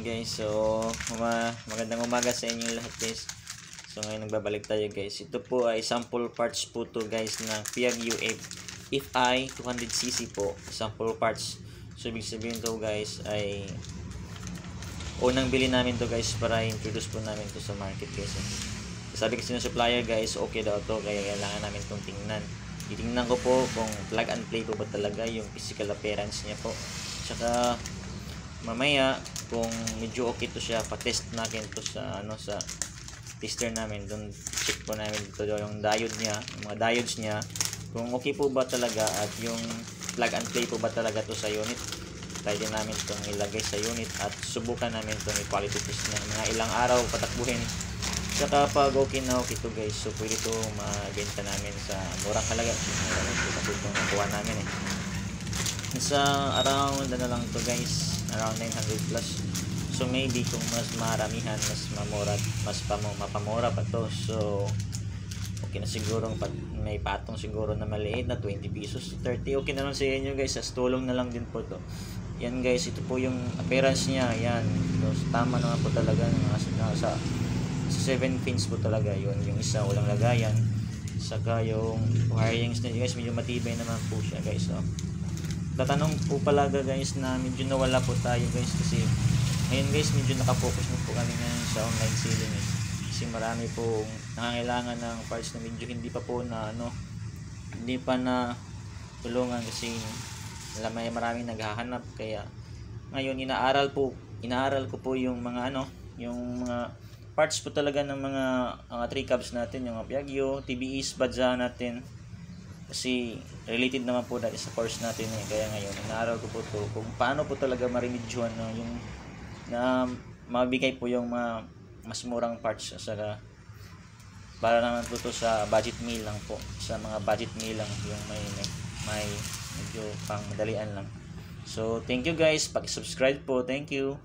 Guys, so magandang umaga sa inyo lahat guys. So ngayon nagbabalik tayo guys. Ito po ay sample parts po to guys ng Piaggio FI 200cc po, sample parts. So ibig sabihin to guys ay unang bili namin to guys para introduce po namin to sa market guys. Sabi kasi ng supplier guys, okay daw to, kaya kailangan namin itong tingnan. Titingnan ko po kung plug and play po ba talaga yung physical appearance niya po. Tsaka mamaya kung medyo okay to siya, pa-test natin to sa sa tester namin. Doon check po namin dito yung diode niya, yung mga diodes niya, kung okay po ba talaga at yung plug and play po ba talaga to sa unit. Pwede namin itong ilagay sa unit at subukan namin itong quality test na mga ilang araw patakbuhin. Saka pag okay na okay to guys, so pwede to mabenta namin sa murang halaga. Ito itong nakuha namin sa around na lang to guys, around 900 plus. So maybe kung mas maramihan, mas mamura, mapamura pa to, so okay na siguro. May patong siguro na maliit na 20 pesos, 30, okay na lang sa inyo guys. Sa tulong na lang din po to. Yan guys, ito po yung appearance niya. Yan, so, tama naman po talaga sa 7 pins po talaga yun. Yung isa walang lagayan, saka yung wirings na guys medyo matibay naman po siya guys. So tatanong po palaga guys na medyo nawala po tayo guys, kasi ngayon guys medyo nakafocus na po kami ngayon sa online selling kasi marami po nangangailangan ng parts na medyo hindi pa po na hindi pa na tulungan, kasi maraming naghahanap. Kaya ngayon inaaral ko po yung mga yung mga parts po talaga ng mga 3 cabs natin, yung mga Piaggio, TBEs, Badza natin, kasi related naman po dahil sa course natin Kaya ngayon inaaral ko po to kung paano po talaga marimedyohan yung na mabigay po yung mga mas murang parts, saka para naman po to sa budget meal lang po, sa mga budget meal lang, yung may medyo pang madalian lang. So thank you guys, pag-subscribe po, thank you.